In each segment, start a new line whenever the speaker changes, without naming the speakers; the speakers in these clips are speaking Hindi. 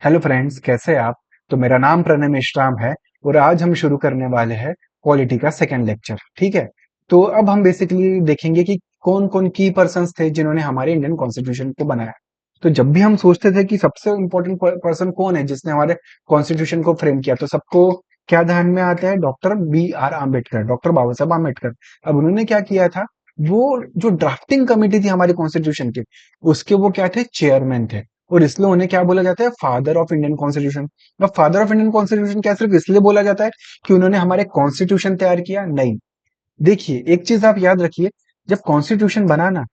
हेलो फ्रेंड्स, कैसे हैं आप। तो मेरा नाम प्रणय मेश्राम है और आज हम शुरू करने वाले हैं पॉलिटी का सेकंड लेक्चर। ठीक है। तो अब हम बेसिकली देखेंगे कि कौन कौन की पर्सन्स थे जिन्होंने हमारे इंडियन कॉन्स्टिट्यूशन को बनाया। तो जब भी हम सोचते थे कि सबसे इम्पोर्टेंट पर्सन कौन है जिसने हमारे कॉन्स्टिट्यूशन को फ्रेम किया, तो सबको क्या ध्यान में आता है? Doctor B.R. आम्बेडकर, डॉक्टर बाबा साहब आम्बेडकर। अब उन्होंने क्या किया था, वो जो ड्राफ्टिंग कमेटी थी हमारे कॉन्स्टिट्यूशन की, उसके वो क्या थे? चेयरमैन थे। और इसलिए उन्हें क्या बोला जाता है? Father of Indian constitution. अब फादर ऑफ इंडियन कॉन्स्टिट्यूशन क्या सिर्फ इसलिए बोला जाता है कि उन्होंने हमारे कॉन्स्टिट्यूशन तैयार किया? नहीं। देखिए, एक चीज आप याद रखिए, जब कॉन्स्टिट्यूशन बना ना,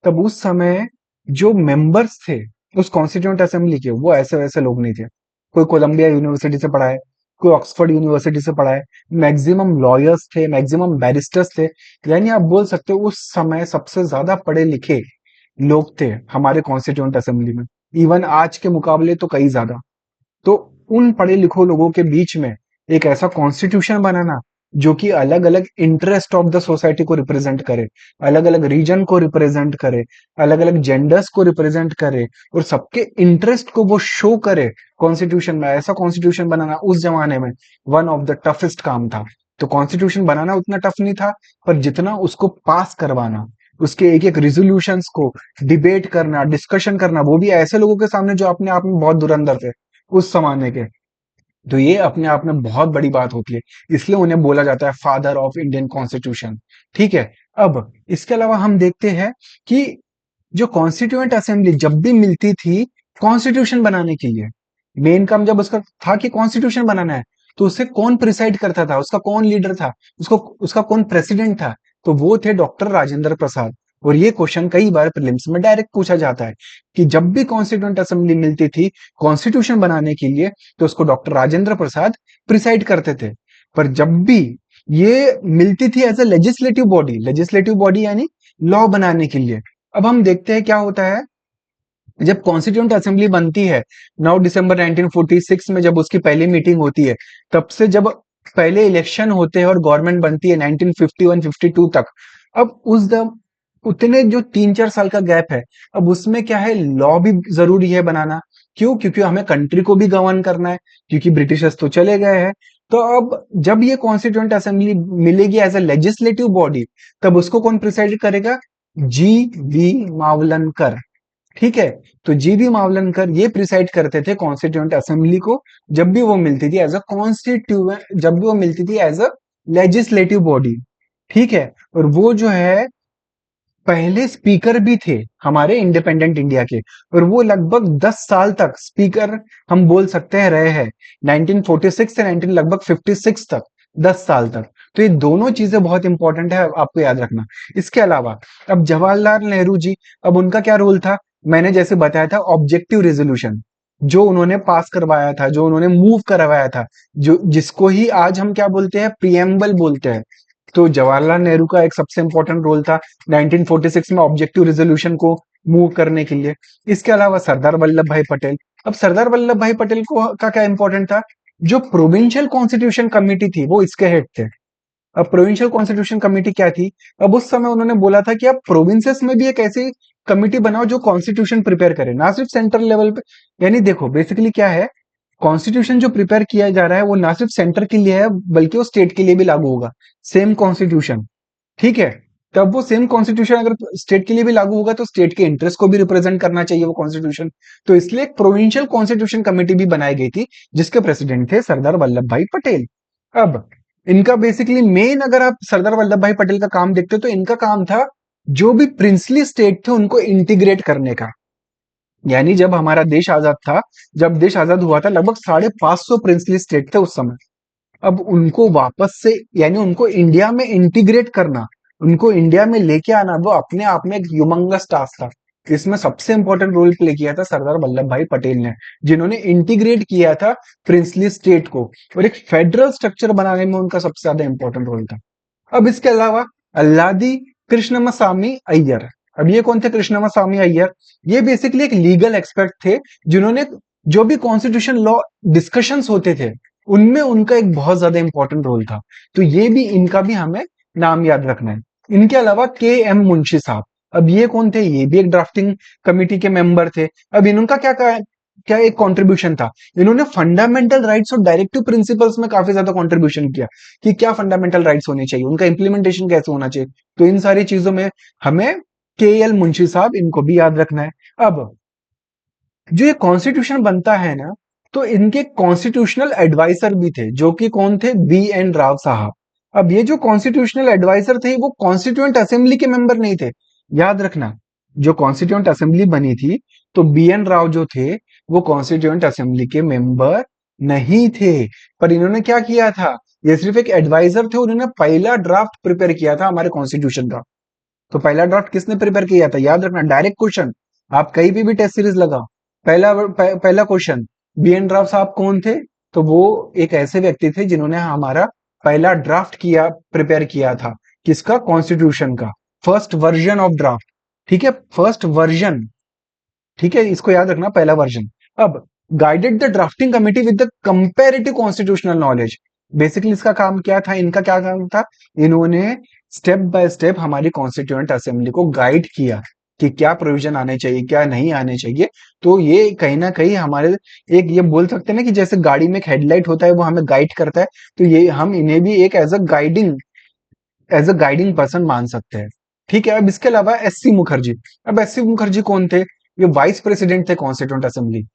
तब उस समय जो मेंबर्स थे उस कॉन्स्टिट्यूंट असेंबली के, वो ऐसे वैसे लोग नहीं थे। कोई कोलंबिया यूनिवर्सिटी से पढ़ा है, कोई ऑक्सफोर्ड यूनिवर्सिटी से पढ़ा है। मैक्सिमम लॉयर्स थे, मैक्सिमम बैरिस्टर्स थे। यानी आप बोल सकते हो उस समय सबसे ज्यादा पढ़े लिखे लोग थे हमारे कॉन्स्टिट्यूंट असेंबली में। इवन आज के मुकाबले तो कई ज्यादा। तो उन पढ़े लिखे लोगों के बीच में एक ऐसा कॉन्स्टिट्यूशन बनाना जो कि अलग अलग इंटरेस्ट ऑफ द सोसाइटी को रिप्रेजेंट करे, अलग अलग रीजन को रिप्रेजेंट करे, अलग अलग जेंडर्स को रिप्रेजेंट करे और सबके इंटरेस्ट को वो शो करे कॉन्स्टिट्यूशन में, ऐसा कॉन्स्टिट्यूशन बनाना उस जमाने में वन ऑफ द टफेस्ट काम था। तो कॉन्स्टिट्यूशन बनाना उतना टफ नहीं था, पर जितना उसको पास करवाना, उसके एक एक रिजोल्यूशंस को डिबेट करना, डिस्कशन करना, वो भी ऐसे लोगों के सामने जो अपने आप में बहुत धुरंधर थे उस जमाने के, तो ये अपने आप में बहुत बड़ी बात होती है। इसलिए उन्हें बोला जाता है फादर ऑफ इंडियन कॉन्स्टिट्यूशन। ठीक है। अब इसके अलावा हम देखते हैं कि जो कॉन्स्टिट्यूएंट असेंबली जब भी मिलती थी कॉन्स्टिट्यूशन बनाने के लिए, मेन काम जब उसका था कि कॉन्स्टिट्यूशन बनाना है, तो उसे कौन प्रिसाइड करता था, उसका कौन लीडर था, उसको उसका कौन प्रेसिडेंट था? तो वो थे डॉक्टर राजेंद्र प्रसाद। और ये क्वेश्चन कई बार प्रीलिम्स में डायरेक्ट पूछा जाता है कि जब भी कॉन्स्टिट्यूएंट असेंबली मिलती थी कॉन्स्टिट्यूशन बनाने के लिए, तो उसको डॉक्टर राजेंद्र प्रसाद प्रिसाइड करते थे। पर जब भी ये मिलती थी एज ए लेजिस्लेटिव बॉडी यानी लॉ बनाने के लिए, अब हम देखते हैं क्या होता है। जब कॉन्स्टिट्यूंट असेंबली बनती है 9 दिसंबर 1946 में, जब उसकी पहली मीटिंग होती है, तब से जब पहले इलेक्शन होते हैं और गवर्नमेंट बनती है 1951-52 तक, अब उतने जो 3-4 साल का गैप है, अब उसमें क्या है, लॉ भी जरूरी है बनाना। क्यों? क्योंकि हमें कंट्री को भी गवर्न करना है, क्योंकि ब्रिटिशर्स तो चले गए हैं। तो अब जब ये कॉन्स्टिट्यूंट असेंबली मिलेगी एज ए लेजिस्लेटिव बॉडी, तब उसको कौन प्रिसाइड करेगा? G.V. मावलनकर। ठीक है। तो G.V. मावलनकर ये प्रिसाइड करते थे कॉन्स्टिट्यूएंट असेंबली को, जब भी वो मिलती थी एज अ कॉन्स्टिट्यूएंट, जब भी वो मिलती थी एज अ लेजिस्लेटिव बॉडी। ठीक है। और वो जो है पहले स्पीकर भी थे हमारे इंडिपेंडेंट इंडिया के, और वो लगभग 10 साल तक स्पीकर हम बोल सकते हैं रहे हैं, 1946 से 19 लगभग 56 तक, 10 साल तक। तो ये दोनों चीजें बहुत इंपॉर्टेंट है, आपको याद रखना। इसके अलावा अब जवाहरलाल नेहरू जी, अब उनका क्या रोल था? मैंने जैसे बताया था, ऑब्जेक्टिव रेजोल्यूशन जो उन्होंने पास करवाया था, जो उन्होंने मूव करवाया था, जो जिसको ही आज हम क्या बोलते हैं, प्रियम्बल बोलते हैं। तो जवाहरलाल नेहरू का एक सबसे इंपॉर्टेंट रोल था 1946 में ऑब्जेक्टिव रेजोल्यूशन को मूव करने के लिए। इसके अलावा सरदार वल्लभ भाई पटेल। अब सरदार वल्लभ भाई पटेल को का क्या इंपॉर्टेंट था? जो प्रोविंशियल कॉन्स्टिट्यूशन कमेटी थी वो इसके हेड थे। अब प्रोविंशियल कॉन्स्टिट्यूशन कमेटी क्या थी? अब उस समय उन्होंने बोला था कि आप प्रोविंसेस में भी एक ऐसी कमेटी बनाओ जो कॉन्स्टिट्यूशन प्रिपेयर करे, ना सिर्फ सेंट्रल लेवल पे। यानी देखो बेसिकली क्या है, कॉन्स्टिट्यूशन जो प्रिपेयर किया जा रहा है वो ना सिर्फ सेंटर के लिए है, बल्कि वो स्टेट के लिए भी लागू होगा। Same constitution. ठीक है। तब वो सेम कॉन्स्टिट्यूशन अगर स्टेट के लिए भी लागू होगा, तो स्टेट के इंटरेस्ट को भी रिप्रेजेंट करना चाहिए वो कॉन्स्टिट्यूशन। तो इसलिए एक प्रोविंशियल कॉन्स्टिट्यूशन कमेटी भी बनाई गई थी, जिसके प्रेसिडेंट थे सरदार वल्लभ भाई पटेल। अब इनका बेसिकली मेन, अगर आप सरदार वल्लभ भाई पटेल का काम देखते हो, तो इनका काम था जो भी प्रिंसली स्टेट थे उनको इंटीग्रेट करने का। यानी जब हमारा देश आजाद था, जब देश आजाद हुआ था, लगभग 550 प्रिंसली स्टेट थे उस समय। अब उनको वापस से, यानी उनको इंडिया में इंटीग्रेट करना, उनको इंडिया में लेके आना, वो अपने आप में एक ह्यूमंगस टास्क था। इसमें सबसे इंपॉर्टेंट रोल प्ले किया था सरदार वल्लभ भाई पटेल ने, जिन्होंने इंटीग्रेट किया था प्रिंसली स्टेट को, और एक फेडरल स्ट्रक्चर बनाने में उनका सबसे ज्यादा इंपॉर्टेंट रोल था। अब इसके अलावा अल्लादी कृष्णमसामी अय्यर। अब ये कौन थे कृष्णमसामी अय्यर? ये बेसिकली एक लीगल एक्सपर्ट थे, जिन्होंने जो भी कॉन्स्टिट्यूशन लॉ डिस्कशंस होते थे उनमें उनका एक बहुत ज्यादा इंपॉर्टेंट रोल था। तो ये भी, इनका भी हमें नाम याद रखना है। इनके अलावा K.M. मुंशी साहब। अब ये कौन थे? ये भी एक ड्राफ्टिंग कमिटी के मेंबर थे। अब इनका क्या क्या एक कंट्रीब्यूशन था। इन्होंने फंडामेंटल राइट्स और डायरेक्टिव प्रिंसिपल्स में काफी ज्यादा कंट्रीब्यूशन किया कि क्या फंडामेंटल राइट्स होने चाहिए, उनका इंप्लीमेंटेशन कैसे होना चाहिए। तो इन सारी चीजों में हमें के एल मुंशी साहब, इनको भी याद रखना है। अब जो ये कॉन्स्टिट्यूशन बनता है ना, तो इनके कॉन्स्टिट्यूशनल एडवाइजर भी थे, जो कि कौन थे, बी एन राव साहब। अब ये जो कॉन्स्टिट्यूशनल एडवाइजर थे, वो कॉन्स्टिट्यूएंट असेंबली के मेंबर नहीं थे, याद रखना। जो कॉन्स्टिट्यूएंट असेंबली बनी थी, तो बी एन राव जो थे, वो कॉन्स्टिट्यूएंट असेंबली के मेंबर नहीं थे। पर इन्होंने क्या किया था, ये सिर्फ एक एडवाइजर थे, उन्होंने पहला ड्राफ्ट प्रिपेयर किया था हमारे कॉन्स्टिट्यूशन का। तो पहला ड्राफ्ट किसने प्रिपेयर किया था, याद रखना, डायरेक्ट क्वेश्चन, आप कहीं भी टेस्ट सीरीज लगाओ। पहला क्वेश्चन, बी एन राव साहब कौन थे, तो वो एक ऐसे व्यक्ति थे जिन्होंने हमारा पहला ड्राफ्ट प्रिपेयर किया था, किसका, कॉन्स्टिट्यूशन का, फर्स्ट वर्जन ऑफ ड्राफ्ट। ठीक है, फर्स्ट वर्जन, ठीक है, इसको याद रखना, पहला वर्जन। अब guided the drafting committee with the comparative constitutional knowledge. Basically इसका काम क्या था, इनका क्या काम था, इन्होंने स्टेप बाय स्टेप हमारी कॉन्स्टिट्यूएंट असेंबली को गाइड किया कि क्या प्रोविजन आने चाहिए, क्या नहीं आने चाहिए। तो ये कहीं ना कहीं हमारे, एक ये बोल सकते हैं ना कि जैसे गाड़ी में एक हेडलाइट होता है, वो हमें गाइड करता है, तो ये हम इन्हें भी एक एज अ गाइडिंग पर्सन मान सकते हैं। ठीक है, अब इसके अलावा एस सी मुखर्जी। अब एस सी मुखर्जी कौन थे, ये वाइस प्रेसिडेंट थे कॉन्स्टिट्यूंट असेंबली।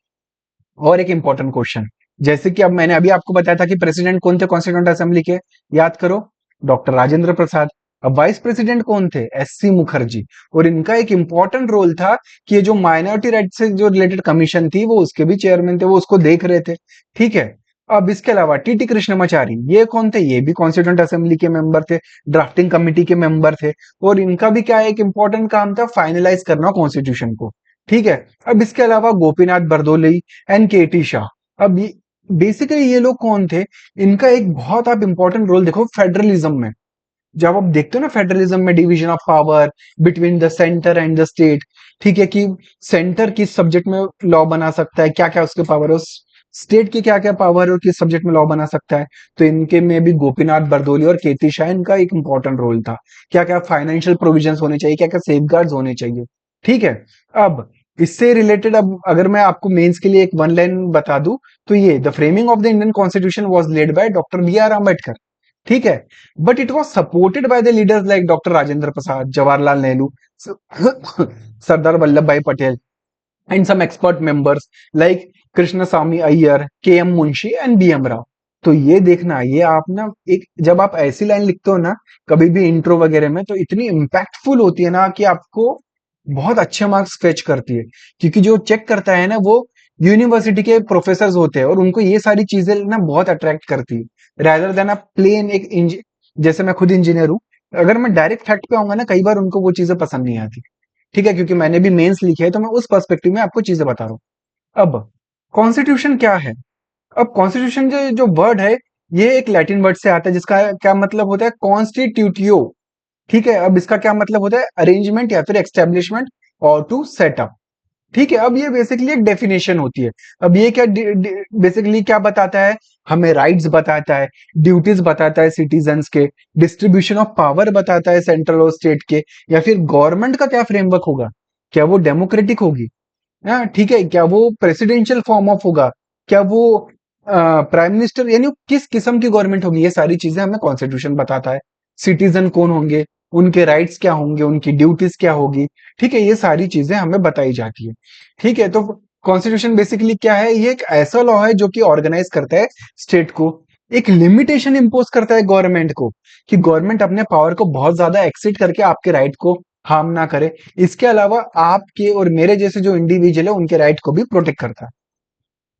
और एक इंपॉर्टेंट क्वेश्चन, जैसे कि अब मैंने अभी आपको बताया था कि प्रेसिडेंट कौन थे कॉन्स्टिट्यूंट असेंबली के, याद करो, डॉक्टर राजेंद्र प्रसाद। अब वाइस प्रेसिडेंट कौन थे, एस सी मुखर्जी। और इनका एक इंपॉर्टेंट रोल था कि ये जो माइनॉरिटी राइट से जो रिलेटेड कमीशन थी, वो उसके भी चेयरमैन थे, वो उसको देख रहे थे। ठीक है, अब इसके अलावा टीटी कृष्णमाचारी, ये कौन थे, ये भी कॉन्स्टिट्यूंट असेंबली के मेंबर थे, ड्राफ्टिंग कमिटी के मेंबर थे। और इनका भी क्या एक इंपॉर्टेंट काम था, फाइनलाइज करना कॉन्स्टिट्यूशन को। ठीक है, अब इसके अलावा गोपीनाथ बरदोलई एंड के टी शाह। अब बेसिकली ये लोग कौन थे, इनका एक बहुत आप इंपॉर्टेंट रोल देखो फेडरलिज्म में। जब आप देखते हो ना फेडरलिज्म में division of power between the centre and the state, ठीक है, कि सेंटर किस सब्जेक्ट में लॉ बना सकता है, क्या क्या उसके पावर है, स्टेट की क्या क्या पावर है और किस सब्जेक्ट में लॉ बना सकता है। तो इनके में भी गोपीनाथ बरदोली और केती शाह, इनका एक इंपॉर्टेंट रोल था। क्या क्या फाइनेंशियल प्रोविजंस होने चाहिए, क्या क्या सेफगार्ड्स होने चाहिए। ठीक है, अब इससे रिलेटेड, अब अगर मैं आपको मेंस के लिए एक वन लाइन बता दूं, तो ये the framing of the Indian constitution was led by doctor B R Ambedkar. ठीक है, but it was supported by the leaders like doctor Rajendra Prasad, Jawaharlal Nehru, Sardar Vallabh Bhai Patel, and some expert members like Krishnaswami Ayyar, K M Munshi and B M Rau. तो ये देखना, ये आप ना, एक जब आप ऐसी लाइन लिखते हो ना कभी भी इंट्रो वगैरह में, तो इतनी इम्पैक्टफुल होती है ना कि आपको बहुत अच्छे मार्क्स फेच करती है। क्योंकि जो चेक करता है ना, वो यूनिवर्सिटी के प्रोफेसर होते हैं, और उनको ये सारी चीजें ना बहुत अट्रैक्ट करती है, रादर देन आप प्लेन जैसे मैं खुद इंजीनियर हूं, अगर मैं डायरेक्ट फैक्ट पे आऊंगा ना, कई बार उनको वो चीजें पसंद नहीं आती। ठीक है, क्योंकि मैंने भी मेंस लिखे है, तो मैं उस पर्सपेक्टिव में आपको चीजें बता रहा हूँ। अब कॉन्स्टिट्यूशन क्या है, अब कॉन्स्टिट्यूशन जो वर्ड है, ये एक लैटिन वर्ड से आता है, जिसका क्या मतलब होता है, कॉन्स्टिट्यूटियो। ठीक है, अब इसका क्या मतलब होता है, अरेंजमेंट या फिर एस्टेब्लिशमेंट और टू सेटअप। ठीक है, अब ये बेसिकली एक डेफिनेशन होती है। अब ये क्या बेसिकली क्या बताता है, हमें राइट्स बताता है, ड्यूटीज बताता है सिटीजन्स के, डिस्ट्रीब्यूशन ऑफ पावर बताता है सेंट्रल और स्टेट के, या फिर गवर्नमेंट का क्या फ्रेमवर्क होगा, क्या वो डेमोक्रेटिक होगी, हाँ ठीक है, क्या वो प्रेसिडेंशियल फॉर्म ऑफ होगा, क्या वो प्राइम मिनिस्टर, यानी किस किस्म की गवर्नमेंट होगी, ये सारी चीजें हमें कॉन्स्टिट्यूशन बताता है। सिटीजन कौन होंगे, उनके राइट्स क्या होंगे, उनकी ड्यूटीज क्या होगी। ठीक है, ये सारी चीजें हमें बताई जाती है। ठीक है, तो कॉन्स्टिट्यूशन बेसिकली क्या है, ये एक ऐसा लॉ है जो कि ऑर्गेनाइज करता है स्टेट को, एक लिमिटेशन इंपोज करता है गवर्नमेंट को, कि गवर्नमेंट अपने पावर को बहुत ज्यादा एक्सीड करके आपके राइट को हार्म ना करे। इसके अलावा आपके और मेरे जैसे जो इंडिविजुअल है, उनके राइट को भी प्रोटेक्ट करता है।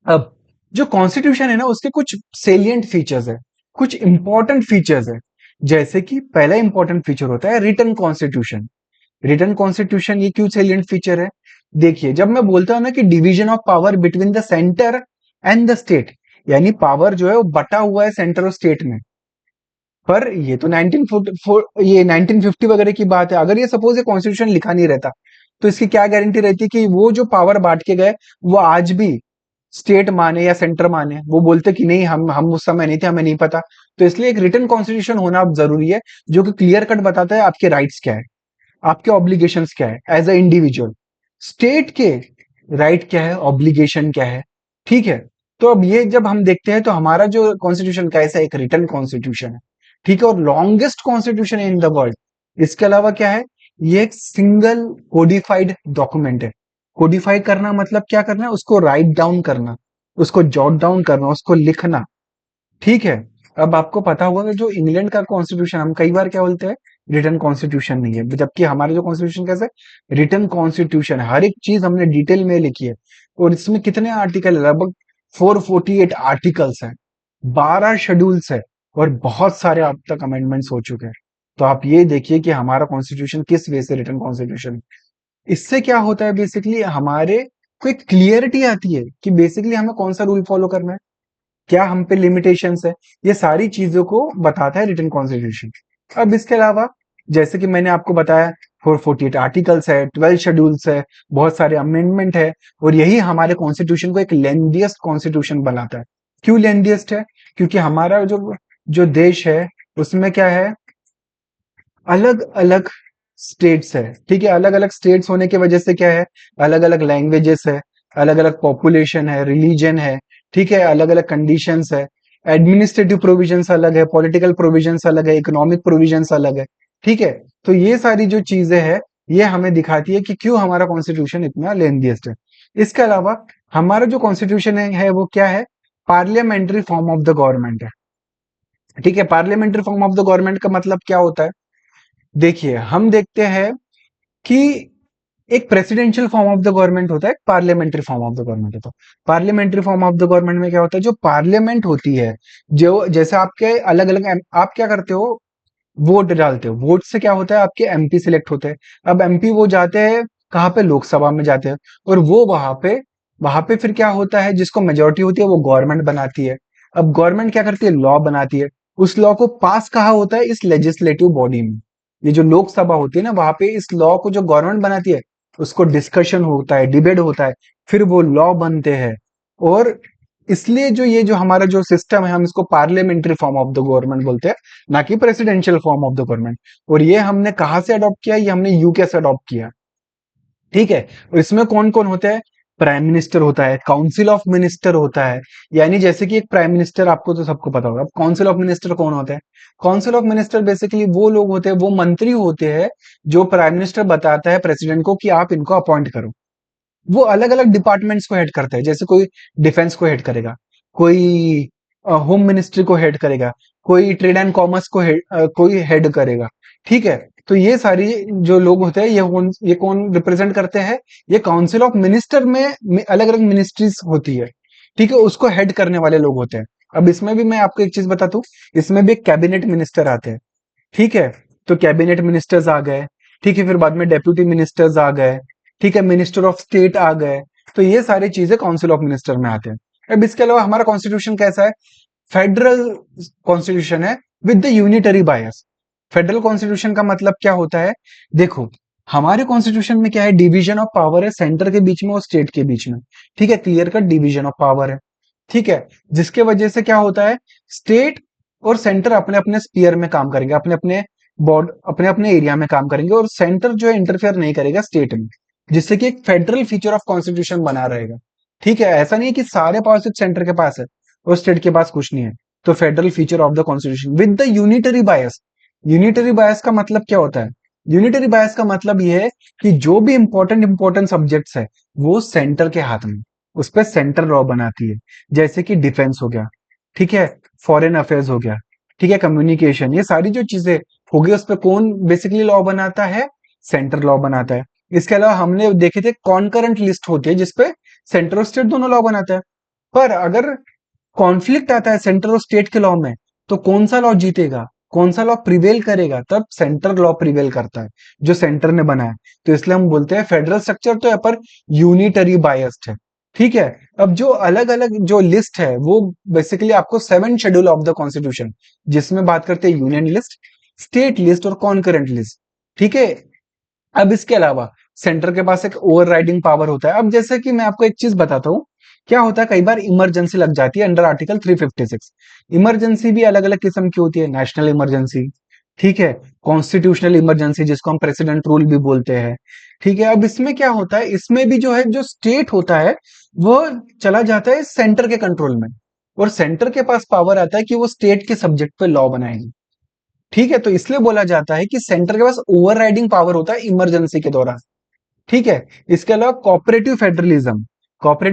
अब जो कॉन्स्टिट्यूशन है ना, उसके कुछ सेलिएंट फीचर्स है, कुछ इंपॉर्टेंट फीचर्स है। जैसे कि पहला इंपॉर्टेंट फीचर होता है रिटन कॉन्स्टिट्यूशन। रिटन कॉन्स्टिट्यूशन ये क्यों सेलिएंट फीचर है, देखिए, जब मैं बोलता हूं ना कि division of power between the centre and the state, यानी पावर जो है वो बटा हुआ है सेंटर और स्टेट में। पर ये तो 1950 वगैरह की बात है। अगर ये सपोज ये कॉन्स्टिट्यूशन लिखा नहीं रहता, तो इसकी क्या गारंटी रहती कि वो जो पावर बांट के गए, वो आज भी स्टेट माने या सेंटर माने, वो बोलते कि नहीं, हम उस समय नहीं थे, हमें नहीं पता। तो इसलिए एक रिटन कॉन्स्टिट्यूशन होना अब जरूरी है, जो कि क्लियर कट बताता है आपके राइट्स क्या है, आपके ऑब्लिगेशंस क्या है एज अ इंडिविजुअल। स्टेट के राइट क्या है, ऑब्लिगेशन क्या है, ठीक है। तो अब ये जब हम देखते हैं तो हमारा जो कॉन्स्टिट्यूशन कैसा है, एक रिटन कॉन्स्टिट्यूशन है, ठीक है, और longest constitution in the world. इसके अलावा क्या है, ये एक सिंगल कोडिफाइड डॉक्यूमेंट है। कोडिफाई करना मतलब क्या करना है, उसको राइट डाउन करना, उसको जॉट डाउन करना, उसको लिखना, ठीक है। अब आपको पता होगा कि जो इंग्लैंड का कॉन्स्टिट्यूशन, हम कई बार क्या बोलते हैं, रिटन कॉन्स्टिट्यूशन नहीं है, जबकि हमारा जो कॉन्स्टिट्यूशन कैसा है, रिटन कॉन्स्टिट्यूशन है। हर एक चीज हमने डिटेल में लिखी है, और इसमें कितने आर्टिकल है, लगभग 448 आर्टिकल्स हैं, 12 शेड्यूल्स है, और बहुत सारे अब तक अमेंडमेंट्स हो चुके हैं। तो आप ये देखिए कि हमारा कॉन्स्टिट्यूशन किस वे से रिटन कॉन्स्टिट्यूशन। इससे क्या होता है, बेसिकली हमारे को एक क्लियरिटी आती है कि बेसिकली हमें कौन सा रूल फॉलो करना है, क्या हम पे लिमिटेशंस है, ये सारी चीजों को बताता है रिटन कॉन्स्टिट्यूशन। अब इसके अलावा जैसे कि मैंने आपको बताया, 448 आर्टिकल्स है, 12 शेड्यूल्स है, बहुत सारे अमेंडमेंट है, और यही हमारे कॉन्स्टिट्यूशन को एक लेंदिएस्ट कॉन्स्टिट्यूशन बनाता है। क्यों लेंदिएस्ट है, क्योंकि हमारा जो जो देश है उसमें क्या है, अलग अलग स्टेट्स है, ठीक है। अलग अलग स्टेट्स होने की वजह से क्या है, अलग अलग लैंग्वेजेस है, अलग अलग पॉपुलेशन है, रिलीजन है, ठीक है, अलग अलग कंडीशंस है, एडमिनिस्ट्रेटिव प्रोविजंस अलग है, पॉलिटिकल प्रोविजंस अलग है, इकोनॉमिक प्रोविजंस अलग है, ठीक है। तो ये सारी जो चीजें हैं, ये हमें दिखाती है कि क्यों हमारा कॉन्स्टिट्यूशन इतना लेंथीएस्ट है। इसके अलावा हमारा जो कॉन्स्टिट्यूशन है वो क्या है, parliamentary form of the government है, ठीक है। Parliamentary form of the government का मतलब क्या होता है, देखिए हम देखते हैं कि एक presidential form of the government होता है, parliamentary form of the government होता है। Parliamentary form of the government में क्या होता है, जो पार्लियामेंट होती है, जो जैसे आपके अलग अलग, आप क्या करते हो, वोट डालते हो, वोट से क्या होता है, आपके एमपी सिलेक्ट होते हैं। अब एमपी वो जाते हैं कहाँ पे, लोकसभा में जाते हैं, और वो वहां पे फिर क्या होता है, जिसको मेजोरिटी होती है वो गवर्नमेंट बनाती है। अब गवर्नमेंट क्या करती है, लॉ बनाती है, उस लॉ को पास कहाँ होता है, इस लेजिस्लेटिव बॉडी में। ये जो लोकसभा होती है ना, वहां पे इस लॉ को जो गवर्नमेंट बनाती है, उसको डिस्कशन होता है, डिबेट होता है, फिर वो लॉ बनते हैं। और इसलिए जो ये जो हमारा जो सिस्टम है, हम इसको parliamentary form of the government बोलते हैं, ना कि presidential form of the government. और ये हमने कहाँ से अडॉप्ट किया, ये हमने यूके से अडॉप्ट किया, ठीक है। और इसमें कौन कौन होता है, प्राइम मिनिस्टर होता है, काउंसिल ऑफ मिनिस्टर होता है, यानी जैसे कि एक प्राइम मिनिस्टर, आपको तो सबको पता होगा। अब काउंसिल ऑफ मिनिस्टर कौन होता है, काउंसिल ऑफ मिनिस्टर बेसिकली वो लोग होते हैं, वो मंत्री होते हैं, जो प्राइम मिनिस्टर बताता है प्रेसिडेंट को कि आप इनको अपॉइंट करो। वो अलग अलग डिपार्टमेंट्स को हेड करता है, जैसे कोई डिफेंस को हेड करेगा, कोई होम मिनिस्ट्री को हेड करेगा, कोई ट्रेड एंड कॉमर्स को कोई हेड करेगा, ठीक है। तो ये सारी जो लोग होते हैं, ये कौन रिप्रेजेंट करते हैं, ये काउंसिल ऑफ मिनिस्टर में अलग अलग मिनिस्ट्रीज होती है, ठीक है, उसको हेड करने वाले लोग होते हैं। अब इसमें भी मैं आपको एक चीज बता दूं, इसमें भी एक कैबिनेट मिनिस्टर आते हैं, ठीक है। तो कैबिनेट मिनिस्टर्स आ गए, ठीक है, फिर बाद में डेप्यूटी मिनिस्टर्स आ गए, ठीक है, मिनिस्टर ऑफ स्टेट आ गए। तो ये सारी चीजें काउंसिल ऑफ मिनिस्टर में आते हैं। अब इसके अलावा हमारा कॉन्स्टिट्यूशन कैसा है, फेडरल कॉन्स्टिट्यूशन है with the unitary bias. Federal constitution का मतलब क्या होता है, देखो हमारे कॉन्स्टिट्यूशन में क्या है, डिवीजन ऑफ पावर है, सेंटर के बीच में और स्टेट के बीच में, ठीक है, clear cut division of power है, ठीक है। जिसके वजह से क्या होता है, स्टेट और सेंटर अपने अपने स्पीयर में काम करेंगे, अपने अपने बॉर्ड, अपने अपने एरिया में काम करेंगे, और सेंटर जो है इंटरफेयर नहीं करेगा स्टेट में, जिससे कि एक फेडरल फीचर ऑफ कॉन्स्टिट्यूशन बना रहेगा, ठीक है। ऐसा नहीं है कि सारे पावर सिर्फ सेंटर के पास है और स्टेट के पास कुछ नहीं है। तो federal feature of the constitution with the unitary bias. Unitary बायस का मतलब क्या होता है, यूनिटरी बायस का मतलब ये है कि जो भी इंपॉर्टेंट सब्जेक्ट्स है, वो सेंटर के हाथ में, उस पर सेंटर लॉ बनाती है। जैसे कि डिफेंस हो गया, ठीक है, फॉरेन अफेयर्स हो गया, ठीक है, कम्युनिकेशन, ये सारी जो चीजें हो गई, उस पर कौन बेसिकली लॉ बनाता है, सेंटर लॉ बनाता है। इसके अलावा हमने देखे थे कॉन्करेंट लिस्ट होती है, जिसपे सेंटर और स्टेट दोनों लॉ बनाता है। पर अगर कॉन्फ्लिक्ट आता है सेंटर और स्टेट के लॉ में, तो कौन सा लॉ जीतेगा, कौन सा लॉ प्रिवेल करेगा, तब सेंटर लॉ प्रिवेल करता है, जो सेंटर ने बनाया। तो इसलिए हम बोलते हैं फेडरल स्ट्रक्चर तो यहाँ पर यूनिटरी बायस्ड है, ठीक है। अब जो अलग अलग जो लिस्ट है, वो बेसिकली आपको 7 शेड्यूल ऑफ द कॉन्स्टिट्यूशन, जिसमें बात करते हैं यूनियन लिस्ट, स्टेट लिस्ट और कॉन्करेंट लिस्ट, ठीक है। अब इसके अलावा सेंटर के पास एक ओवरराइडिंग पावर होता है। अब जैसे कि मैं आपको एक चीज बताता हूँ, क्या होता है, कई बार इमरजेंसी लग जाती है अंडर आर्टिकल 356। इमरजेंसी भी अलग अलग किस्म की होती है, नेशनल इमरजेंसी, ठीक है, कॉन्स्टिट्यूशनल इमरजेंसी जिसको हम प्रेसिडेंट रूल भी बोलते हैं, ठीक है, अब इसमें क्या होता है, इसमें भी जो है जो स्टेट होता है वो चला जाता है सेंटर के कंट्रोल में, और सेंटर के पास पावर आता है कि वो स्टेट के सब्जेक्ट पे लॉ बनाएंगे। ठीक है, तो इसलिए बोला जाता है कि सेंटर के पास ओवरराइडिंग पावर होता है इमरजेंसी के दौरान। ठीक है, इसके अलावा कोऑपरेटिव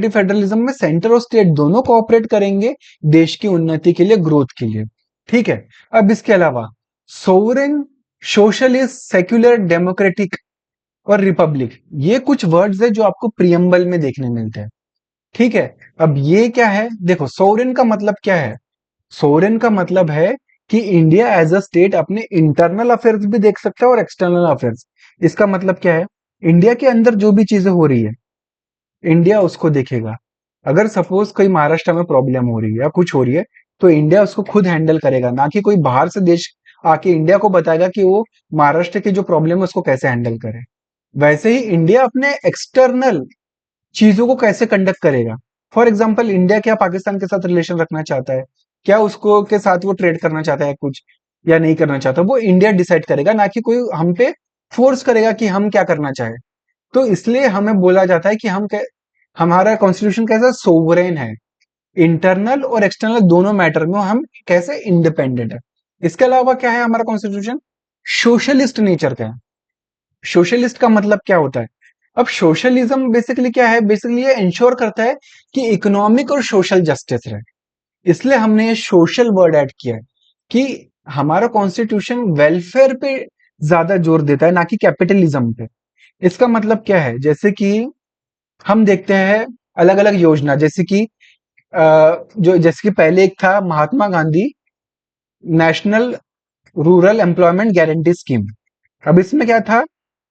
फेडरलिज्म में सेंटर और स्टेट दोनों कोऑपरेट करेंगे देश की उन्नति के लिए, ग्रोथ के लिए। ठीक है, अब इसके अलावा सोवरेन, सोशलिस्ट, सेक्युलर, डेमोक्रेटिक और रिपब्लिक, ये कुछ वर्ड्स है जो आपको प्रियम्बल में देखने मिलते हैं। ठीक है, अब ये क्या है, देखो सोवरेन का मतलब क्या है। सोवरेन का मतलब है कि इंडिया एज अ स्टेट अपने इंटरनल अफेयर्स भी देख सकता है और एक्सटर्नल अफेयर्स। इसका मतलब क्या है, इंडिया के अंदर जो भी चीजें हो रही है इंडिया उसको देखेगा। अगर सपोज कोई महाराष्ट्र में प्रॉब्लम हो रही है या कुछ हो रही है, तो इंडिया उसको खुद हैंडल करेगा, ना कि कोई बाहर से देश आके इंडिया को बताएगा कि वो महाराष्ट्र की जो प्रॉब्लम है उसको कैसे हैंडल करे। वैसे ही इंडिया अपने एक्सटर्नल चीजों को कैसे कंडक्ट करेगा। फॉर एग्जाम्पल, इंडिया क्या पाकिस्तान के साथ रिलेशन रखना चाहता है, क्या उसको के साथ वो ट्रेड करना चाहता है कुछ, या नहीं करना चाहता, वो इंडिया डिसाइड करेगा, ना कि कोई हम पे फोर्स करेगा कि हम क्या करना चाहे। तो इसलिए हमें बोला जाता है कि हमारा कॉन्स्टिट्यूशन कैसा सोवरेन है, इंटरनल और एक्सटर्नल दोनों मैटर में हम कैसे इंडिपेंडेंट है। इसके अलावा क्या है, हमारा कॉन्स्टिट्यूशन सोशलिस्ट नेचर का है। सोशलिस्ट का मतलब क्या होता है, अब सोशलिज्म बेसिकली क्या है, बेसिकली ये इंश्योर करता है कि इकोनॉमिक और सोशल जस्टिस रहे। इसलिए हमने ये सोशल वर्ड ऐड किया है कि हमारा कॉन्स्टिट्यूशन वेलफेयर पे ज्यादा जोर देता है, ना कि कैपिटलिज्म पे। इसका मतलब क्या है, जैसे कि हम देखते हैं अलग अलग योजना, जैसे कि जो जैसे कि पहले एक था Mahatma Gandhi national rural employment guarantee scheme. अब इसमें क्या था,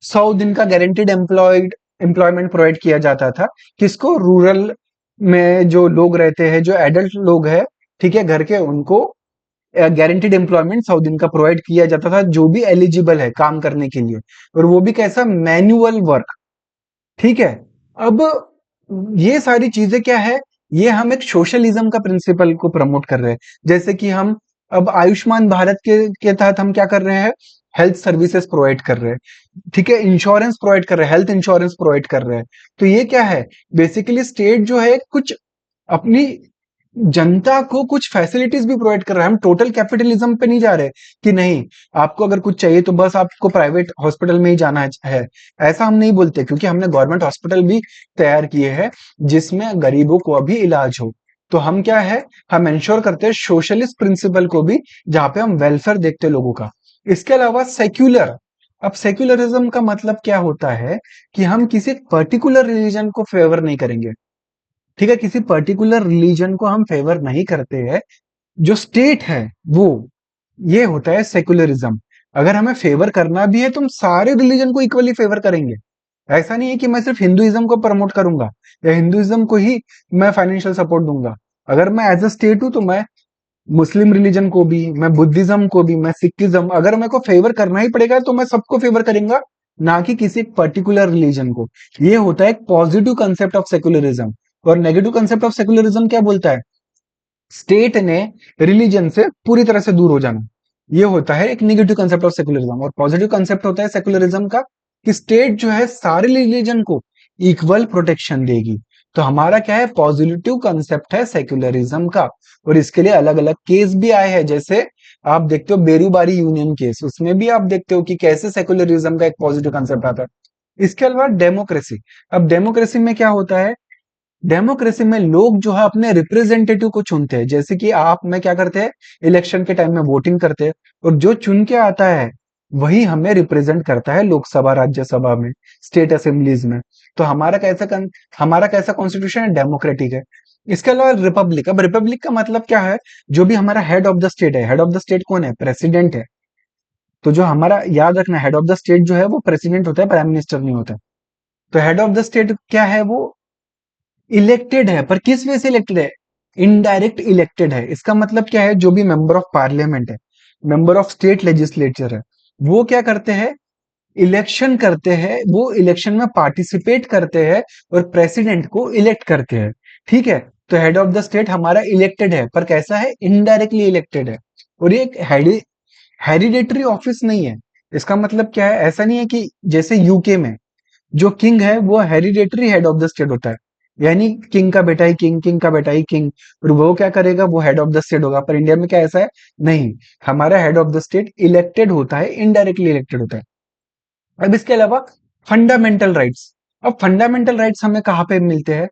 100 दिन का गारंटीड एम्प्लॉयमेंट प्रोवाइड किया जाता था, किसको, रूरल में जो लोग रहते हैं, जो एडल्ट लोग हैं, ठीक है, घर के, उनको गारंटीड एम्प्लॉयमेंट 100 दिन का प्रोवाइड किया जाता था, जो भी एलिजिबल है काम करने के लिए, और वो भी कैसा, मैन्युअल वर्क। ठीक है, अब ये सारी चीजें क्या है, ये हम एक सोशलिज्म का प्रिंसिपल को प्रमोट कर रहे हैं। जैसे कि हम अब आयुष्मान भारत के तहत हम क्या कर रहे हैं, हेल्थ सर्विसेज प्रोवाइड कर रहे हैं। ठीक है, इंश्योरेंस प्रोवाइड कर रहे हैं, हेल्थ इंश्योरेंस प्रोवाइड कर रहे हैं। तो ये क्या है, बेसिकली स्टेट जो है कुछ अपनी जनता को कुछ फैसिलिटीज भी प्रोवाइड कर रहा है। हम टोटल कैपिटलिज्म पे नहीं जा रहे कि नहीं, आपको अगर कुछ चाहिए तो बस आपको प्राइवेट हॉस्पिटल में ही जाना है। ऐसा हम नहीं बोलते, क्योंकि हमने गवर्नमेंट हॉस्पिटल भी तैयार किए हैं जिसमें गरीबों को अभी इलाज हो। तो हम क्या है, हम इंश्योर करते हैं सोशलिस्ट प्रिंसिपल को भी, जहां पे हम वेलफेयर देखते हैं लोगों का। इसके अलावा सेक्युलर, अब सेक्युलरिज्म का मतलब क्या होता है कि हम किसी पर्टिकुलर रिलीजन को फेवर नहीं करेंगे। ठीक है, किसी पर्टिकुलर रिलीजन को हम फेवर नहीं करते हैं, जो स्टेट है वो, ये होता है सेक्युलरिज्म। अगर हमें फेवर करना भी है तो हम सारे रिलीजन को इक्वली फेवर करेंगे। ऐसा नहीं है कि मैं सिर्फ हिंदुइज्म को प्रमोट करूंगा या हिंदुइज्म को ही मैं फाइनेंशियल सपोर्ट दूंगा। अगर मैं एज अ स्टेट हूं तो मैं मुस्लिम रिलीजन को भी, मैं बुद्धिज्म को भी, मैं सिखिज्म, अगर मेरे को फेवर करना ही पड़ेगा तो मैं सबको फेवर करेंगे, ना कि किसी पर्टिकुलर रिलीजन को। ये होता है एक पॉजिटिव कंसेप्ट ऑफ सेक्युलरिज्म। और नेगेटिव कंसेप्ट ऑफ सेक्युलरिज्म क्या बोलता है, स्टेट ने रिलीजन से पूरी तरह से दूर हो जाना। ये होता है एक नेगेटिव कंसेप्ट ऑफ सेक्युलरिज्म। और पॉजिटिव कंसेप्ट होता है सेक्युलरिज्म का कि स्टेट जो है सारे रिलीजन को इक्वल प्रोटेक्शन देगी। तो हमारा क्या है, पॉजिटिव कंसेप्ट है सेक्युलरिज्म का। और इसके लिए अलग अलग केस भी आए हैं, जैसे आप देखते हो बेरूबारी यूनियन केस, उसमें भी आप देखते हो कि कैसे सेक्युलरिज्म का एक पॉजिटिव कंसेप्ट आता है। इसके अलावा डेमोक्रेसी, अब डेमोक्रेसी में क्या होता है, डेमोक्रेसी में लोग जो है अपने रिप्रेजेंटेटिव को चुनते हैं। जैसे कि आप मैं क्या करते हैं, इलेक्शन के टाइम में वोटिंग करते हैं, और जो चुन के आता है वही हमें रिप्रेजेंट करता है लोकसभा, राज्यसभा में, स्टेट असेंबलीज में। तो हमारा कैसा कॉन्स्टिट्यूशन है, डेमोक्रेटिक है। इसके अलावा रिपब्लिक, अब रिपब्लिक का मतलब क्या है, जो भी हमारा हेड ऑफ द स्टेट है, हेड ऑफ द स्टेट कौन है, प्रेसिडेंट है। तो जो हमारा, याद रखना, हेड ऑफ द स्टेट जो है वो प्रेसिडेंट होता है, प्राइम मिनिस्टर नहीं होता। तो हेड ऑफ द स्टेट क्या है, वो इलेक्टेड है, पर किस वे से इलेक्टेड है, इनडायरेक्ट इलेक्टेड है। इसका मतलब क्या है, जो भी मेंबर ऑफ पार्लियामेंट है, मेंबर ऑफ स्टेट लेजिस्लेचर है, वो क्या करते हैं, इलेक्शन करते हैं, वो इलेक्शन में पार्टिसिपेट करते हैं और प्रेसिडेंट को इलेक्ट करते हैं। ठीक है, तो हेड ऑफ द स्टेट हमारा इलेक्टेड है, पर कैसा है, इनडायरेक्टली इलेक्टेड है। और ये एक हेरिडेटरी ऑफिस नहीं है। इसका मतलब क्या है, ऐसा नहीं है कि जैसे यूके में जो किंग है वो hereditary head of the state होता है, यानी किंग का बेटा ही किंग, किंग का बेटा ही किंग, और वो क्या करेगा, वो हेड ऑफ द स्टेट होगा। पर इंडिया में क्या ऐसा है? नहीं, हमारा head of the state elected होता है, इनडायरेक्टली इलेक्टेड होता है। अब इसके अलावा फंडामेंटल राइट्स। अब फंडामेंटल राइट्स हमें कहाँ पे मिलते हैं?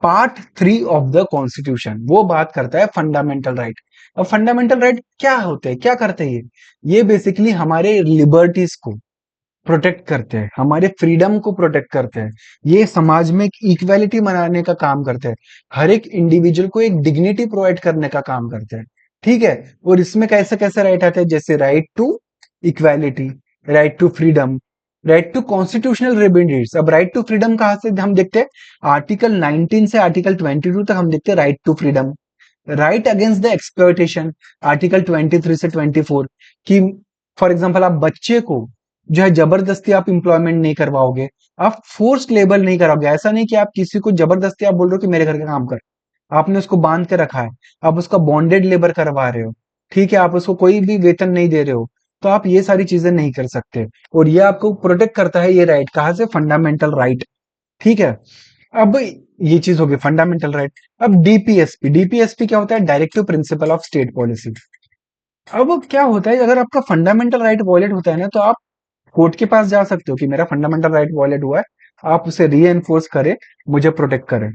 पार्ट 3 ऑफ द कॉन्स्टिट्यूशन वो बात करता है फंडामेंटल राइट। अब फंडामेंटल राइट क्या होते हैं, क्या करते हैं ये बेसिकली हमारे लिबर्टीज को प्रोटेक्ट करते हैं, हमारे फ्रीडम को प्रोटेक्ट करते हैं। ये समाज में एक इक्वालिटी बनाने का काम करते हैं, हर एक इंडिविजुअल को एक डिग्निटी प्रोवाइड करने का काम करते हैं। ठीक है, और इसमें कैसे कैसे राइट आते हैं, जैसे right to equality, right to freedom, right to constitutional remedies. अब राइट टू फ्रीडम कहां से हम देखते हैं? आर्टिकल 19 से आर्टिकल 22 तक हम देखते हैं right to freedom. Right against the exploitation, article 23 से 24, कि फॉर एग्जांपल आप बच्चे को जो है जबरदस्ती आप इंप्लॉयमेंट नहीं करवाओगे, आप फोर्स्ड लेबर नहीं कराओगे। ऐसा नहीं कि आप किसी को जबरदस्ती आप बोल रहे हो कि मेरे घर का काम कर, आपने उसको बांध के रखा है, आप उसका बॉन्डेड लेबर करवा रहे हो, ठीक है, आप उसको कोई भी वेतन नहीं दे रहे हो, तो आप ये सारी चीजें नहीं कर सकते। और ये आपको प्रोटेक्ट करता है, ये राइट कहाँ से? Fundamental right. ठीक है, अब ये चीज होगी फंडामेंटल राइट। अब डीपीएसपी, डीपीएसपी क्या होता है? Directive principle of state policy. अब क्या होता है, अगर आपका फंडामेंटल राइट वॉयलेट होता है ना, तो आप कोर्ट के पास जा सकते हो कि मेरा फंडामेंटल राइट वॉयलेट हुआ है, आप उसे री एनफोर्स करें, मुझे प्रोटेक्ट करें।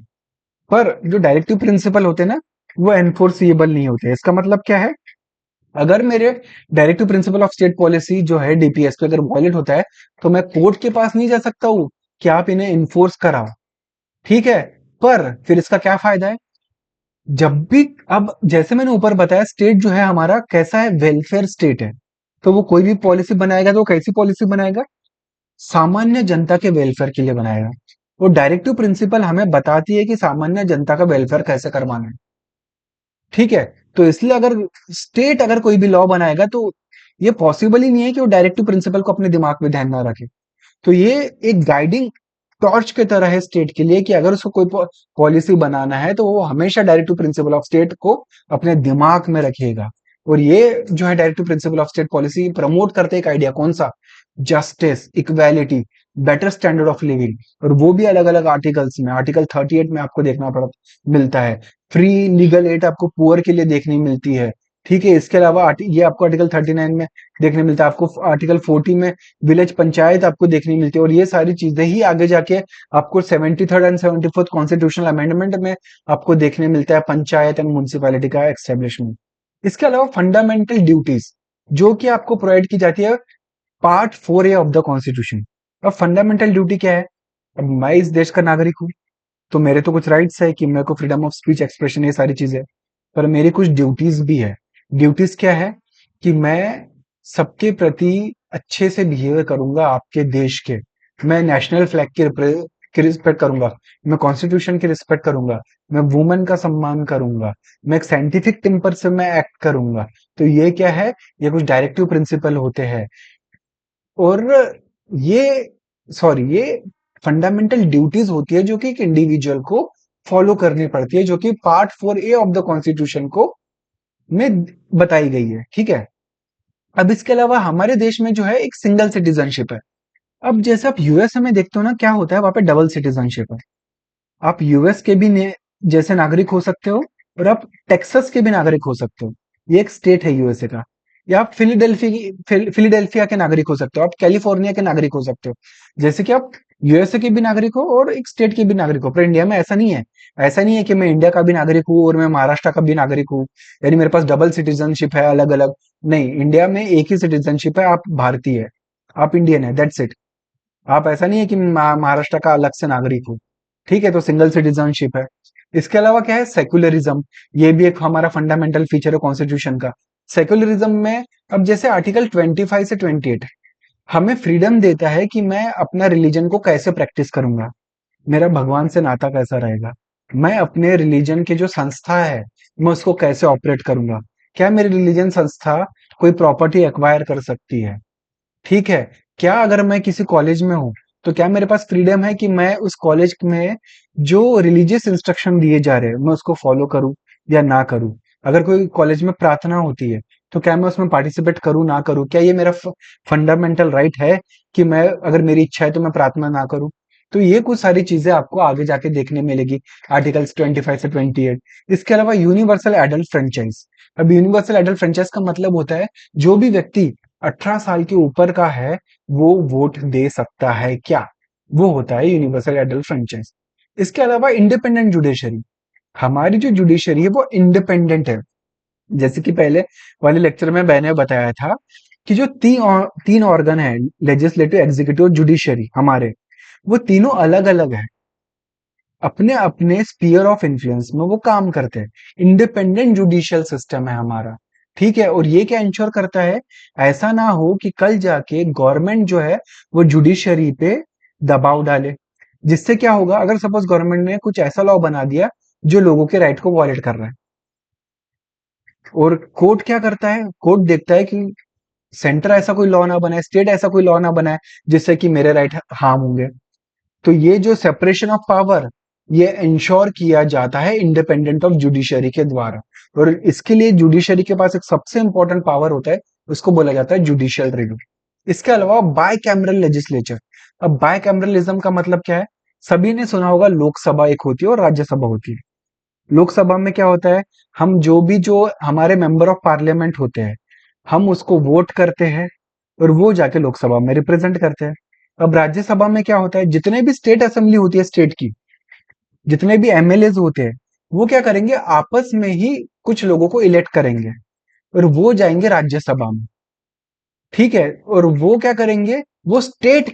पर जो डायरेक्टिव प्रिंसिपल होते हैं ना, वो एनफोर्सिएबल नहीं होते। इसका मतलब क्या है? अगर मेरे directive principle of state policy जो है डीपीएस पे अगर वॉयलेट होता है, तो मैं कोर्ट के पास नहीं जा सकता हूँ कि आप इन्हें इन्फोर्स कराओ। ठीक है, पर फिर इसका क्या फायदा है? जब भी, अब जैसे मैंने ऊपर बताया, स्टेट जो है हमारा कैसा है? वेलफेयर स्टेट है। तो वो कोई भी पॉलिसी बनाएगा तो वो कैसी पॉलिसी बनाएगा? सामान्य जनता के वेलफेयर के लिए बनाएगा। वो डायरेक्टिव प्रिंसिपल हमें बताती है कि सामान्य जनता का वेलफेयर कैसे करवाना है। ठीक है, तो इसलिए अगर स्टेट अगर कोई भी लॉ बनाएगा, तो ये पॉसिबल ही नहीं है कि वो डायरेक्टिव प्रिंसिपल को अपने दिमाग में ध्यान ना रखे। तो ये एक गाइडिंग टॉर्च की तरह है स्टेट के लिए, कि अगर उसको कोई पॉलिसी बनाना है तो वो हमेशा डायरेक्टिव प्रिंसिपल ऑफ स्टेट को अपने दिमाग में रखेगा। और ये जो है directive principle of state policy promote करते हैं एक आइडिया, कौन सा? Justice, equality, better standard of living. और वो भी अलग अलग आर्टिकल्स में, आर्टिकल 38 में आपको देखना पड़ मिलता है। फ्री लीगल एड आपको पुअर के लिए देखने मिलती है। ठीक है, इसके अलावा ये आपको आर्टिकल 39 में देखने मिलता है, आपको आर्टिकल 40 में विलेज पंचायत आपको देखने मिलती है। और ये सारी चीजें ही आगे जाके आपको 73rd and 74th constitutional amendment में आपको देखने मिलता है, पंचायत एंड म्युनिसिपैलिटी का एक्स्टेब्लिशमेंट। इसके अलावा फंडामेंटल ड्यूटीज जो कि आपको प्रोवाइड की जाती है part 4A of the constitution. अब फंडामेंटल ड्यूटी क्या है? अब मैं इस देश का नागरिक हूँ, तो मेरे तो कुछ राइट्स है कि मेरे को फ्रीडम ऑफ स्पीच, एक्सप्रेशन, ये सारी चीजें, पर मेरी कुछ ड्यूटीज भी है। ड्यूटीज क्या है? कि मैं सबके प्रति अच्छे से बिहेव करूंगा, आपके देश के। मैं नेशनल फ्लैग की रिस्पेक्ट करूंगा, मैं कॉन्स्टिट्यूशन की रिस्पेक्ट करूंगा, मैं वुमेन का सम्मान करूंगा, मैं एक साइंटिफिक टेम्पर से मैं एक्ट करूंगा। तो ये क्या है? ये कुछ डायरेक्टिव प्रिंसिपल होते हैं। और ये, सॉरी, ये फंडामेंटल ड्यूटीज होती है जो कि एक इंडिविजुअल को फॉलो करनी पड़ती है, जो कि part 4A of the constitution को में बताई गई है। ठीक है, अब इसके अलावा हमारे देश में जो है एक सिंगल सिटीजनशिप है। अब जैसे आप यूएसए में देखते हो ना, क्या होता है वहां पे? डबल सिटीजनशिप है। आप यूएस के भी जैसे नागरिक हो सकते हो, और आप टेक्सास के भी नागरिक हो सकते हो। ये एक स्टेट है यूएसए का। या आप फिलिडेल्फिया के नागरिक हो सकते हो, आप कैलिफोर्निया के नागरिक हो सकते हो। जैसे कि आप यूएसए के भी नागरिक हो और एक स्टेट के भी नागरिक हो। पर इंडिया में ऐसा नहीं है। ऐसा नहीं है कि मैं इंडिया का भी नागरिक हूँ और मैं महाराष्ट्र का भी नागरिक हूँ, यानी मेरे पास डबल सिटीजनशिप है, अलग अलग। नहीं, इंडिया में एक ही सिटीजनशिप है, आप भारतीय है, आप इंडियन है, दैट्स इट। आप ऐसा नहीं है कि महाराष्ट्र का अलग से नागरिक हो। ठीक है, तो सिंगल सिटीजनशिप है। इसके अलावा क्या है? सेक्युलरिज्म। ये भी एक हमारा फंडामेंटल फीचर है कॉन्स्टिट्यूशन का। सेक्युलरिज्म में, अब जैसे आर्टिकल 25 से 28 हमें फ्रीडम देता है कि मैं अपना रिलीजन को कैसे प्रैक्टिस करूंगा, मेरा भगवान से नाता कैसा रहेगा, मैं अपने रिलीजन के जो संस्था है मैं उसको कैसे ऑपरेट करूंगा, क्या मेरी रिलीजन संस्था कोई प्रॉपर्टी एक्वायर कर सकती है। ठीक है, क्या अगर मैं किसी कॉलेज में हूँ, तो क्या मेरे पास फ्रीडम है कि मैं उस कॉलेज में जो रिलीजियस इंस्ट्रक्शन दिए जा रहे हैं मैं उसको फॉलो करूँ या ना करूँ। अगर कोई कॉलेज में प्रार्थना होती है, तो क्या मैं उसमें पार्टिसिपेट करूँ ना करूँ? क्या ये मेरा फंडामेंटल राइट है कि मैं, अगर मेरी इच्छा है तो मैं प्रार्थना ना करूँ? तो ये कुछ सारी चीजें आपको आगे जाके देखने मिलेगी आर्टिकल्स 25 से 28। इसके अलावा यूनिवर्सल एडल्ट फ्रेंचाइज। अब यूनिवर्सल एडल्ट फ्रेंचाइज का मतलब होता है जो भी व्यक्ति 18 साल के ऊपर का है वो वोट दे सकता है क्या, वो होता है यूनिवर्सल एडल्ट फ्रेंचाइज। इसके अलावा इंडिपेंडेंट जुडिशरी। हमारी जो जुडिशरी है वो इंडिपेंडेंट है। जैसे कि पहले वाले लेक्चर में मैंने बताया था कि जो तीन ऑर्गन है, लेजिस्लेटिव, एग्जीक्यूटिव और जुडिशरी हमारे, वो तीनों अलग अलग है, अपने अपने स्पीयर ऑफ इन्फ्लुएंस में वो काम करते हैं। इंडिपेंडेंट जुडिशियल सिस्टम है हमारा, ठीक है। और ये क्या इंश्योर करता है, ऐसा ना हो कि कल जाके गवर्नमेंट जो है वो जुडिशरी पे दबाव डाले। जिससे क्या होगा, अगर सपोज गवर्नमेंट ने कुछ ऐसा लॉ बना दिया जो लोगों के राइट को वॉयलेट कर रहा है, और कोर्ट क्या करता है, कोर्ट देखता है कि सेंटर ऐसा कोई लॉ ना बनाए, स्टेट ऐसा कोई लॉ ना बनाए जिससे कि मेरे राइट हार्म होंगे। तो ये जो सेपरेशन ऑफ पावर, ये इंश्योर किया जाता है इंडिपेंडेंट ऑफ जुडिशरी के द्वारा। और इसके लिए जुडिशरी के पास एक सबसे इंपॉर्टेंट पावर होता है, उसको बोला जाता है जुडिशियल रिव्यू। इसके अलावा बाय कैमरल लेजिस्लेचर। अब बाय कैमरलिज्म का मतलब क्या है, सभी ने सुना होगा लोकसभा एक होती है और राज्यसभा होती है। लोकसभा में क्या होता है, हम जो हमारे मेंबर ऑफ पार्लियामेंट होते हैं, हम उसको वोट करते हैं और वो जाके लोकसभा में रिप्रेजेंट करते हैं। अब राज्यसभा में क्या होता है, जितने भी स्टेट असेंबली होती है स्टेट की, जितने भी एमएलए होते हैं, वो क्या करेंगे, आपस में ही कुछ लोगों को इलेक्ट करेंगे और वो जाएंगे राज्यसभा में, ठीक है। और वो क्या करेंगे, वो स्टेट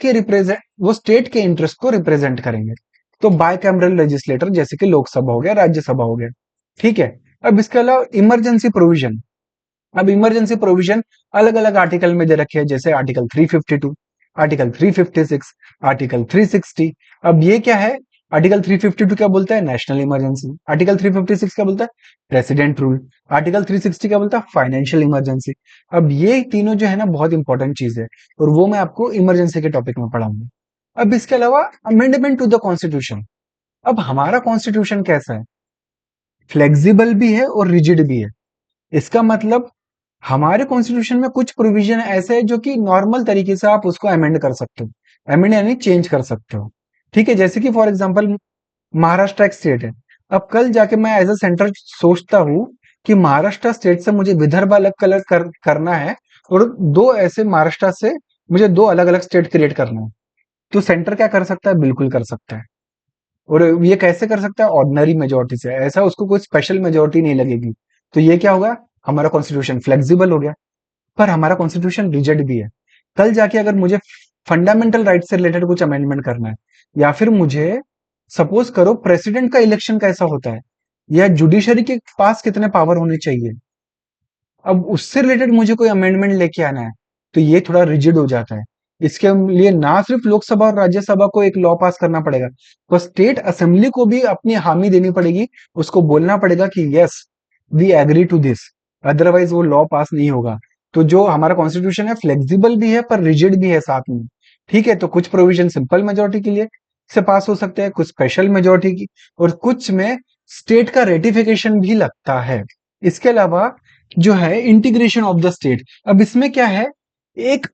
के इंटरेस्ट को रिप्रेजेंट करेंगे। तो बायकैमरल लेजिस्लेटर जैसे कि लोकसभा हो गया, राज्यसभा हो गया, ठीक है। अब इसके अलावा इमरजेंसी प्रोविजन। अब इमरजेंसी प्रोविजन अलग अलग आर्टिकल में दे रखे हैं, जैसे आर्टिकल 352, आर्टिकल 356, आर्टिकल 360। अब ये क्या है, आर्टिकल 352 क्या बोलता है, नेशनल इमरजेंसी। आर्टिकल 356 क्या बोलता है, प्रेसिडेंट रूल। आर्टिकल 360 क्या बोलता है, फाइनेंशियल इमरजेंसी। अब ये तीनों जो है ना बहुत इंपॉर्टेंट चीज है, और वो मैं आपको इमरजेंसी के टॉपिक में पढ़ाऊंगा। अब इसके अलावा अमेंडमेंट टू द कॉन्स्टिट्यूशन। अब हमारा कॉन्स्टिट्यूशन कैसा है, फ्लेक्सिबल भी है और रिजिड भी है। इसका मतलब हमारे कॉन्स्टिट्यूशन में कुछ प्रोविजन ऐसे है जो कि नॉर्मल तरीके से आप उसको अमेंड कर सकते हो, अमेंड यानी चेंज कर सकते हो, ठीक है। जैसे कि फॉर एग्जांपल महाराष्ट्र एक स्टेट है। अब कल जाके मैं एज अ सेंटर सोचता हूँ कि महाराष्ट्र स्टेट से मुझे विदर्भ अलग कलर करना है, और दो ऐसे महाराष्ट्र से मुझे दो अलग अलग स्टेट क्रिएट करना है। तो सेंटर क्या कर सकता है, बिल्कुल कर सकता है। और ये कैसे कर सकता है, ऑर्डिनरी मेजोरिटी से, ऐसा उसको कोई स्पेशल मेजोरिटी नहीं लगेगी। तो ये क्या होगा, हमारा कॉन्स्टिट्यूशन फ्लेक्सिबल हो गया। पर हमारा कॉन्स्टिट्यूशन रिजिड भी है। कल जाके अगर मुझे फंडामेंटल राइट से रिलेटेड कुछ अमेंडमेंट करना है, या फिर मुझे सपोज करो प्रेसिडेंट का इलेक्शन कैसा होता है, या जुडिशरी के पास कितने पावर होने चाहिए, अब उससे रिलेटेड मुझे कोई अमेंडमेंट लेके आना है, तो ये थोड़ा रिजिड हो जाता है। इसके लिए ना सिर्फ लोकसभा और राज्यसभा को एक लॉ पास करना पड़ेगा, तो स्टेट असेंबली को भी अपनी हामी देनी पड़ेगी, उसको बोलना पड़ेगा कि yes we agree to this, otherwise वो लॉ पास नहीं होगा। तो जो हमारा कॉन्स्टिट्यूशन है फ्लेक्सिबल भी है पर रिजिड भी है साथ में, ठीक है। तो कुछ प्रोविजन सिंपल मेजोरिटी के लिए से पास हो सकते हैं, कुछ स्पेशल मेजोरिटी की, और कुछ में स्टेट का रेटिफिकेशन भी लगता है। इसके अलावा जो है इंटीग्रेशन ऑफ द स्टेट। अब इसमें क्या है, एक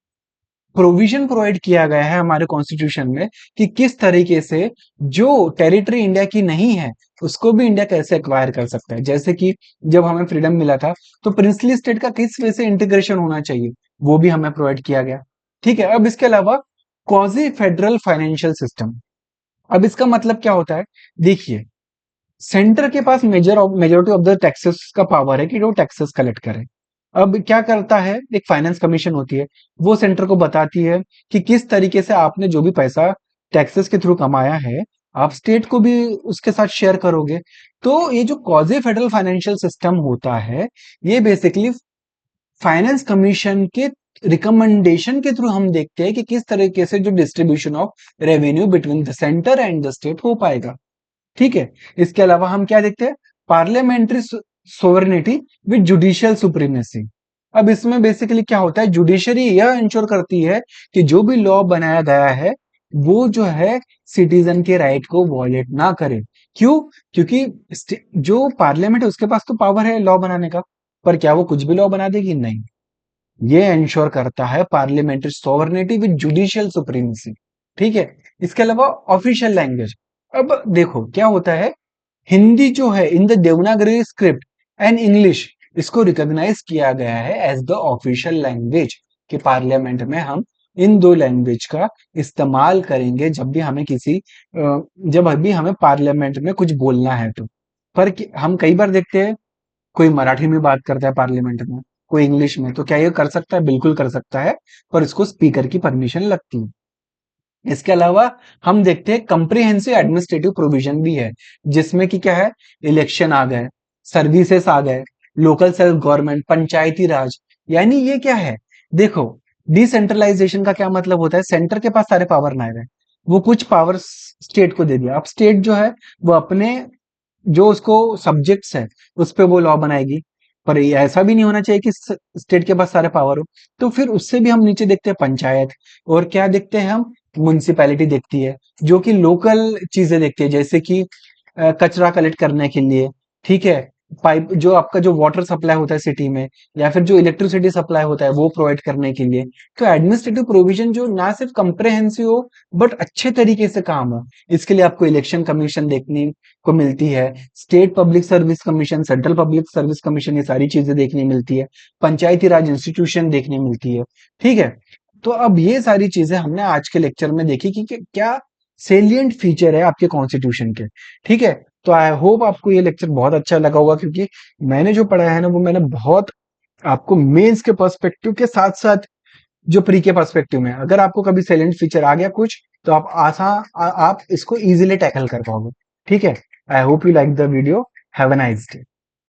प्रोविजन प्रोवाइड किया गया है हमारे कॉन्स्टिट्यूशन में कि किस तरीके से जो टेरिटरी इंडिया की नहीं है उसको भी इंडिया कैसे एक्वायर कर सकता है। जैसे कि जब हमें फ्रीडम मिला था तो प्रिंसली स्टेट का किस वे से इंटीग्रेशन होना चाहिए, वो भी हमें प्रोवाइड किया गया, ठीक है। अब इसके अलावा क्वाजी फेडरल फाइनेंशियल सिस्टम। अब इसका मतलब क्या होता है, देखिए सेंटर के पास मेजोरिटी ऑफ द टैक्सेस का पावर है कि वो टैक्सेस कलेक्ट करे। अब क्या करता है, एक फाइनेंस कमीशन होती है, वो सेंटर को बताती है कि किस तरीके से आपने जो भी पैसा टैक्सेस के थ्रू कमाया है आप स्टेट को भी उसके साथ शेयर करोगे। तो ये जो क्वाजी फेडरल फाइनेंशियल सिस्टम होता है, ये बेसिकली फाइनेंस कमीशन के रिकमेंडेशन के थ्रू हम देखते हैं कि किस तरीके से जो distribution of revenue between the centre and the state हो पाएगा, ठीक है। इसके अलावा हम क्या देखते हैं, parliamentary sovereignty with judicial supremacy. अब इसमें बेसिकली क्या होता है, जुडिशरी यह इंश्योर करती है कि जो भी लॉ बनाया गया है वो जो है सिटीजन के राइट को वॉयलेट ना करे। क्यों, क्योंकि जो पार्लियामेंट है उसके पास तो पावर है लॉ बनाने का, पर क्या वो कुछ भी लॉ बना देगी, नहीं। ये इंश्योर करता है parliamentary sovereignty with judicial supremacy, ठीक है। इसके अलावा ऑफिशियल लैंग्वेज। अब देखो क्या होता है, हिंदी जो है in the Devanagari script and English, इसको रिकॉग्नाइज किया गया है एज द ऑफिशियल लैंग्वेज, कि पार्लियामेंट में हम इन दो लैंग्वेज का इस्तेमाल करेंगे जब भी हमें जब भी हमें पार्लियामेंट में कुछ बोलना है तो। पर हम कई बार देखते हैं कोई मराठी में बात करता है पार्लियामेंट में, कोई इंग्लिश में, तो क्या ये कर सकता है? बिल्कुल कर सकता है, पर इसको स्पीकर की परमिशन लगती है। इसके अलावा हम देखते हैं कंप्रिहेंसिव एडमिनिस्ट्रेटिव प्रोविजन भी है, जिसमें कि क्या है, इलेक्शन आ गए, सर्विसेज आ गए, लोकल सेल्फ गवर्नमेंट, पंचायती राज। यानी ये क्या है, देखो, डिसेंट्रलाइजेशन का क्या मतलब होता है, सेंटर के पास सारे पावर ना रहे, वो कुछ पावर स्टेट को दे दिया। अब स्टेट जो है वो अपने जो उसको सब्जेक्ट्स है उस पे वो लॉ बनाएगी। पर ये ऐसा भी नहीं होना चाहिए कि स्टेट के पास सारे पावर हो। तो फिर उससे भी हम नीचे देखते हैं पंचायत, और क्या देखते हैं हम, म्युनिसिपैलिटी देखती है, जो कि लोकल चीजें देखती है, जैसे कि कचरा कलेक्ट करने के लिए, ठीक है, पाइप जो आपका जो वाटर सप्लाई होता है सिटी में, या फिर जो इलेक्ट्रिसिटी सप्लाई होता है वो प्रोवाइड करने के लिए। तो एडमिनिस्ट्रेटिव प्रोविजन जो ना सिर्फ कंप्रेहेंसिव हो बट अच्छे तरीके से काम हो, इसके लिए आपको इलेक्शन कमीशन देखने को मिलती है, state public service commission, central public service commission, ये सारी चीजें देखने मिलती है, पंचायती राज इंस्टीट्यूशन देखने मिलती है। ठीक है, तो अब ये सारी चीजें हमने आज के लेक्चर में देखी कि क्या सेलिएंट फीचर है आपके कॉन्स्टिट्यूशन के। ठीक है, तो आई होप आपको ये लेक्चर बहुत अच्छा लगा होगा, क्योंकि मैंने जो पढ़ा है ना वो मैंने बहुत आपको मेंस के पर्सपेक्टिव के साथ साथ जो प्री के पर्सपेक्टिव में, अगर आपको कभी सेलेंट फीचर आ गया कुछ, तो आप इसको इजीली टैकल कर पाओगे। ठीक है, I hope you like the video. Have a nice day.